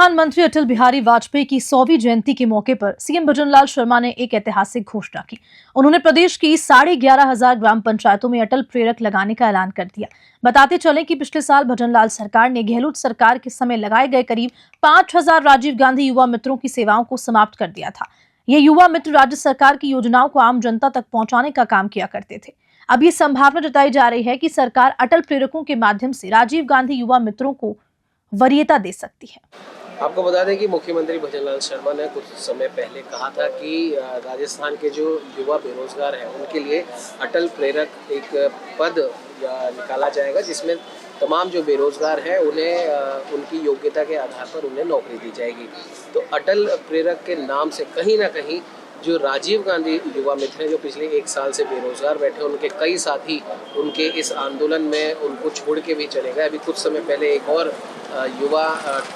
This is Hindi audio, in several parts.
प्रधानमंत्री अटल बिहारी वाजपेयी की 100वीं जयंती के मौके पर सीएम भजनलाल शर्मा ने एक ऐतिहासिक घोषणा की। उन्होंने प्रदेश की 11,500 ग्राम पंचायतों में अटल प्रेरक लगाने का ऐलान कर दिया। बताते चलें कि पिछले साल भजनलाल सरकार ने गहलोत सरकार के समय लगाए गए करीब 5,000 राजीव गांधी युवा मित्रों की सेवाओं को समाप्त कर दिया था। ये युवा मित्र राज्य सरकार की योजनाओं को आम जनता तक पहुंचाने का काम किया करते थे। अब ये संभावना जताई जा रही है कि सरकार अटल प्रेरकों के माध्यम से राजीव गांधी युवा मित्रों को वरीयता दे सकती है। आपको बता दें कि मुख्यमंत्री भजनलाल शर्मा ने कुछ समय पहले कहा था कि राजस्थान के जो युवा बेरोजगार हैं उनके लिए अटल प्रेरक एक पद निकाला जाएगा, जिसमें तमाम जो बेरोजगार हैं उन्हें उनकी योग्यता के आधार पर उन्हें नौकरी दी जाएगी। तो अटल प्रेरक के नाम से कहीं ना कहीं जो राजीव गांधी युवा मित्र हैं जो पिछले 1 साल से बेरोजगार बैठे, उनके कई साथी उनके इस आंदोलन में उनको छोड़ के भी चले गए। अभी कुछ समय पहले एक और युवा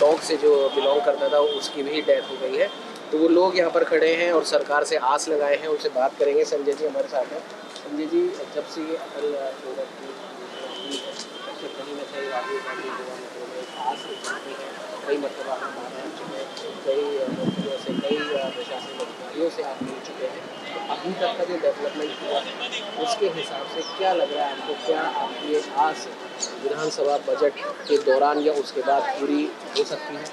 टॉक से जो बिलोंग करता था उसकी भी डेथ हो गई है। तो वो लोग यहाँ पर खड़े हैं और सरकार से आस लगाए हैं, उनसे बात करेंगे। संजय जी हमारे साथ हैं। संजय जी, जब से ये अटल प्रेरक की कहीं ना कहीं राजीव गांधी युवा मित्रों में एक आस रखी है, कई मतलब आप हमारे कई नौकरियों से कई प्रशासनिक अधिकारियों से आप मिल चुके हैं, तो अभी तक का जो डेवलपमेंट हुआ है उसके हिसाब से क्या लग रहा है आपको? क्या आपकी ये आस विधानसभा बजट के दौरान या उसके बाद पूरी हो सकती है?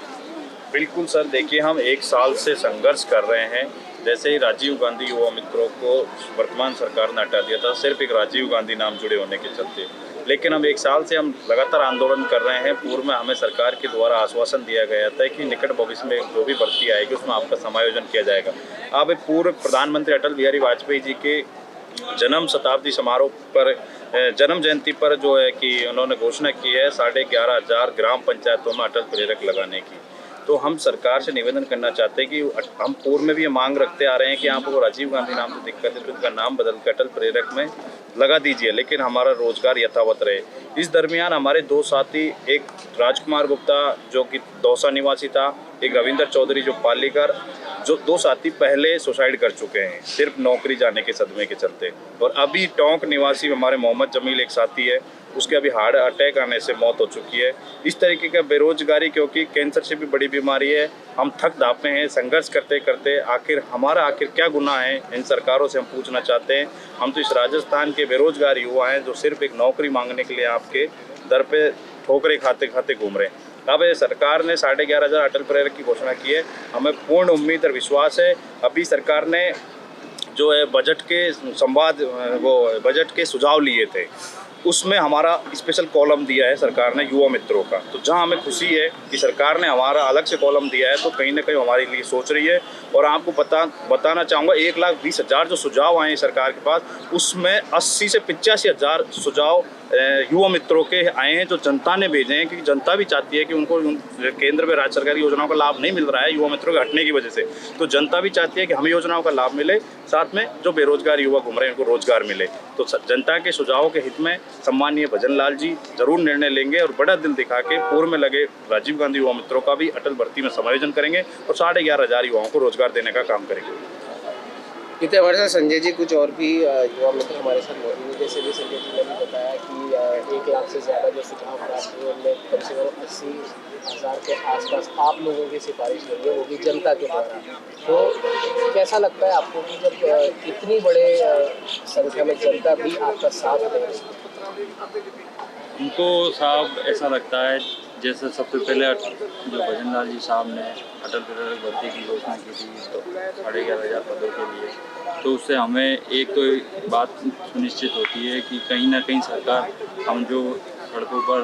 बिल्कुल सर, देखिए हम 1 साल से संघर्ष कर रहे हैं। जैसे ही राजीव गांधी युवा मित्रों को वर्तमान सरकार ने हटा दिया था, सिर्फ एक राजीव गांधी नाम जुड़े होने के चलते, लेकिन हम 1 साल से हम लगातार आंदोलन कर रहे हैं। पूर्व में हमें सरकार के द्वारा आश्वासन दिया गया था कि निकट भविष्य में जो भी भर्ती आएगी उसमें आपका समायोजन किया जाएगा। अब पूर्व प्रधानमंत्री अटल बिहारी वाजपेयी जी के जन्म शताब्दी समारोह पर जन्म जयंती पर जो है कि उन्होंने घोषणा की है 11,500 ग्राम पंचायतों में अटल प्रेरक लगाने की। तो हम सरकार से निवेदन करना चाहते हैं कि हम पूर्व में भी ये मांग रखते आ रहे हैं कि आपको राजीव गांधी नाम से दिक्कत है तो इनका नाम बदल कर अटल प्रेरक में लगा दीजिए, लेकिन हमारा रोजगार यथावत रहे। इस दरमियान हमारे 2 साथी, एक राजकुमार गुप्ता जो कि दौसा निवासी था, एक रविंदर चौधरी जो पालीकर, जो 2 साथी पहले सुसाइड कर चुके हैं सिर्फ नौकरी जाने के सदमे के चलते। और अभी टोंक निवासी हमारे मोहम्मद जमील एक साथी है, उसके अभी हार्ट अटैक आने से मौत हो चुकी है। इस तरीके का बेरोजगारी, क्योंकि कैंसर से भी बड़ी बीमारी है, हम थक धापे हैं संघर्ष करते करते। आखिर क्या गुनाह है, इन सरकारों से हम पूछना चाहते हैं। हम तो इस राजस्थान के बेरोजगार युवा हैं जो सिर्फ एक नौकरी मांगने के लिए आपके दर पे ठोकरें खाते खाते घूम रहे हैं। अब सरकार ने 11,500 अटल प्रेरक की घोषणा की है। हमें पूर्ण उम्मीद और विश्वास है। अभी सरकार ने जो है बजट के सुझाव लिए थे, उसमें हमारा स्पेशल कॉलम दिया है सरकार ने युवा मित्रों का। तो जहां हमें खुशी है कि सरकार ने हमारा अलग से कॉलम दिया है, तो कहीं ना कहीं हमारे लिए सोच रही है। और आपको बताना चाहूँगा 1,20,000 जो सुझाव आए हैं सरकार के पास, उसमें 80 से 85,000 सुझाव युवा मित्रों के आए हैं जो जनता ने भेजे हैं, क्योंकि जनता भी चाहती है कि उनको केंद्र में राज्य सरकारी योजनाओं का लाभ नहीं मिल रहा है युवा मित्रों के हटने की वजह से। तो जनता भी चाहती है कि हमें योजनाओं का लाभ मिले, साथ में जो बेरोजगार युवा घूम रहे हैं उनको रोजगार मिले। तो जनता के सुझावों के हित में सम्मानीय भजनलाल जी जरूर निर्णय लेंगे और बड़ा दिल दिखा के पूर्व में लगे राजीव गांधी युवा मित्रों का भी अटल भर्ती में समायोजन करेंगे और 11,500 युवाओं को रोजगार देने का काम करेंगे। इतने हमारे साथ संजय जी, कुछ और भी युवा मित्र हमारे साथ मौजूद हैं। जैसे भी संजय जी ने भी बताया कि 1 लाख से ज़्यादा जो सुझाव प्राप्त हुए उनमें कम से कम 80,000 के आसपास आप लोगों की सिफारिश हुई है, वो भी जनता के द्वारा। तो कैसा लगता है आपको कि जब इतनी बड़े संख्या में जनता भी आपका साथ दे रही है? उनको साहब ऐसा लगता है जैसे सबसे पहले जो भजनलाल जी साहब ने अटल प्रेरक भर्ती की घोषणा की थी तो 11,500 पदों के लिए, तो उससे हमें एक तो बात सुनिश्चित होती है कि कहीं ना कहीं सरकार हम जो सड़कों पर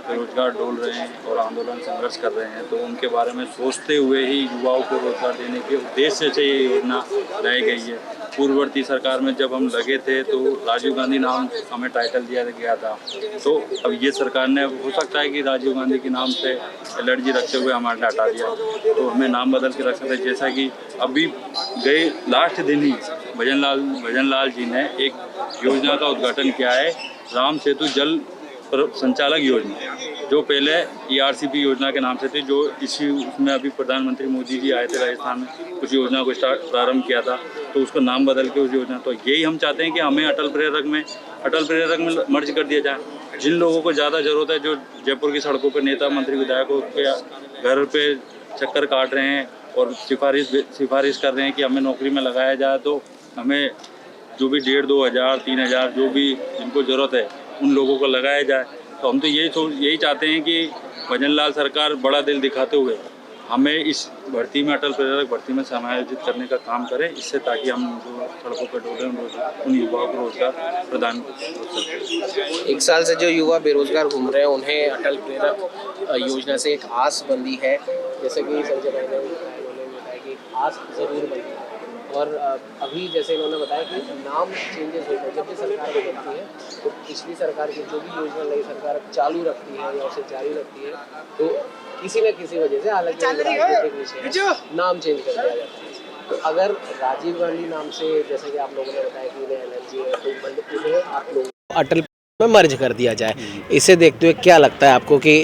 बेरोजगार डोल रहे हैं और आंदोलन संघर्ष कर रहे हैं, तो उनके बारे में सोचते हुए ही युवाओं को रोजगार देने के उद्देश्य से ये योजना लाई गई है। पूर्ववर्ती सरकार में जब हम लगे थे तो राजीव गांधी नाम हमें टाइटल दिया गया था, तो अब ये सरकार ने, हो सकता है कि राजीव गांधी के नाम से एलर्जी रखते हुए हमारे हटा दिया, तो हमें नाम बदल के रख सकते। जैसा कि अभी गए लास्ट दिन ही भजनलाल जी ने एक योजना का उद्घाटन किया है, राम सेतु जल संचालक योजना, जो पहले ERCP योजना के नाम से थी, जो उसमें अभी प्रधानमंत्री मोदी जी आए थे राजस्थान में, कुछ योजना को प्रारंभ किया था, तो उसको नाम बदल के उस योजना, तो यही हम चाहते हैं कि हमें अटल प्रेरक में मर्ज कर दिया जाए। जिन लोगों को ज़्यादा ज़रूरत है, जो जयपुर की सड़कों पर नेता मंत्री विधायकों के घर पे चक्कर काट रहे हैं और सिफारिश कर रहे हैं कि हमें नौकरी में लगाया जाए, तो हमें जो भी 1,500, 2,000, 3,000 जो भी जिनको ज़रूरत है उन लोगों को लगाया जाए। तो हम तो यही चाहते हैं कि भजनलाल सरकार बड़ा दिल दिखाते हुए हमें इस भर्ती में, अटल प्रेरक भर्ती में समायोजित करने का काम करें, इससे ताकि हम जो सड़कों पर डोले उन युवाओं को रोजगार प्रदान कर सकें। एक साल से जो युवा बेरोजगार घूम रहे हैं उन्हें अटल प्रेरक योजना से एक आस बंधी है, जैसे कि संजय भाई ने बताया कि एक आस जरूर बंधी है। और अभी जैसे इन्होंने बताया कि नाम चेंजेस होते हैं, जब भी सरकार बदलती है तो पिछली सरकार की जो भी योजना नई सरकार चालू रखती है या उसे जारी रखती है, तो किसी न किसी वजह से, हालांकि राजनीतिक विषय है, नाम चेंज कर दिया जाता है। तो अगर राजीव गांधी नाम से, जैसे कि आप लोगों ने बताया कि उन्हें एलर्जी है, तो उन्हें आप लोग अटल में मर्ज कर दिया जाए, इसे देखते हुए क्या लगता है आपको कि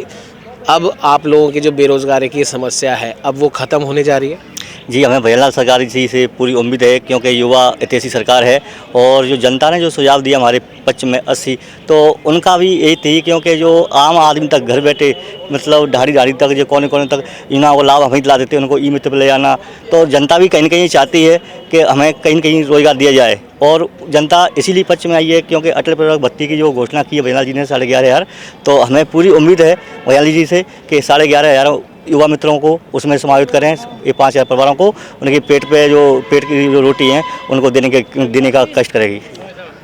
अब आप लोगों की जो बेरोजगारी की समस्या है अब वो ख़त्म होने जा रही है? जी, हमें भजनलाल सरकार जी से पूरी उम्मीद है, क्योंकि युवा ऐतिहासिक सरकार है और जो जनता ने जो सुझाव दिया हमारे पक्ष में 80, तो उनका भी यही थी, क्योंकि जो आम आदमी तक घर बैठे, मतलब ढाड़ी तक, जो कोने कोने तक योजना को लाभ हमें दिला देते हैं, उनको ई मित्र पर ले जाना, तो जनता भी कहीं न कहीं चाहती है कि हमें कहीं न कहीं रोजगार दिया जाए। और जनता इसीलिए पक्ष में आई है क्योंकि अटल प्रेरक भर्ती की जो घोषणा की है भजनलाल जी ने 11,500, तो हमें पूरी उम्मीद है भजनलाल जी से कि 11,500 युवा मित्रों को उसमें समायोजित करें। ये 5,000 परिवारों को उनके पेट की जो रोटी है उनको देने का कष्ट करेगी।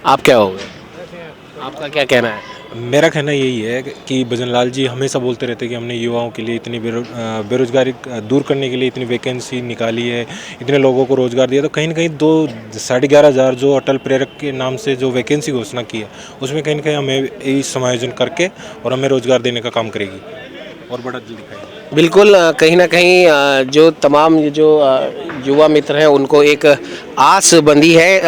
आप क्या होगे, आपका क्या कहना है? मेरा कहना यही है कि भजनलाल जी हमेशा बोलते रहते हैं कि हमने युवाओं के लिए इतनी बेरोजगारी दूर करने के लिए इतनी वैकेंसी निकाली है, इतने लोगों को रोज़गार दिया, तो कहीं ना कहीं 11,500 जो अटल प्रेरक के नाम से जो वैकेंसी घोषणा की है उसमें कहीं ना कहीं हमें इस समायोजन करके और हमें रोज़गार देने का काम करेगी और बड़ा दिल दिखाएगी। बिल्कुल, कहीं ना कहीं जो तमाम जो युवा मित्र हैं उनको एक आस बंधी है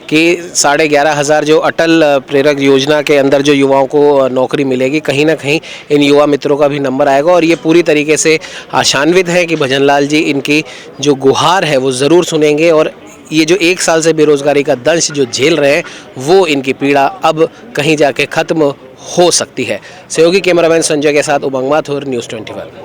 कि 11,500 जो अटल प्रेरक योजना के अंदर जो युवाओं को नौकरी मिलेगी, कहीं ना कहीं इन युवा मित्रों का भी नंबर आएगा। और ये पूरी तरीके से आशान्वित है कि भजनलाल जी इनकी जो गुहार है वो ज़रूर सुनेंगे और ये जो 1 साल से बेरोज़गारी का दंश जो झेल रहे हैं वो इनकी पीड़ा अब कहीं जाके ख़त्म हो सकती है। सहयोगी कैमरामैन संजय के साथ उमंग माथुर, न्यूज़ 21।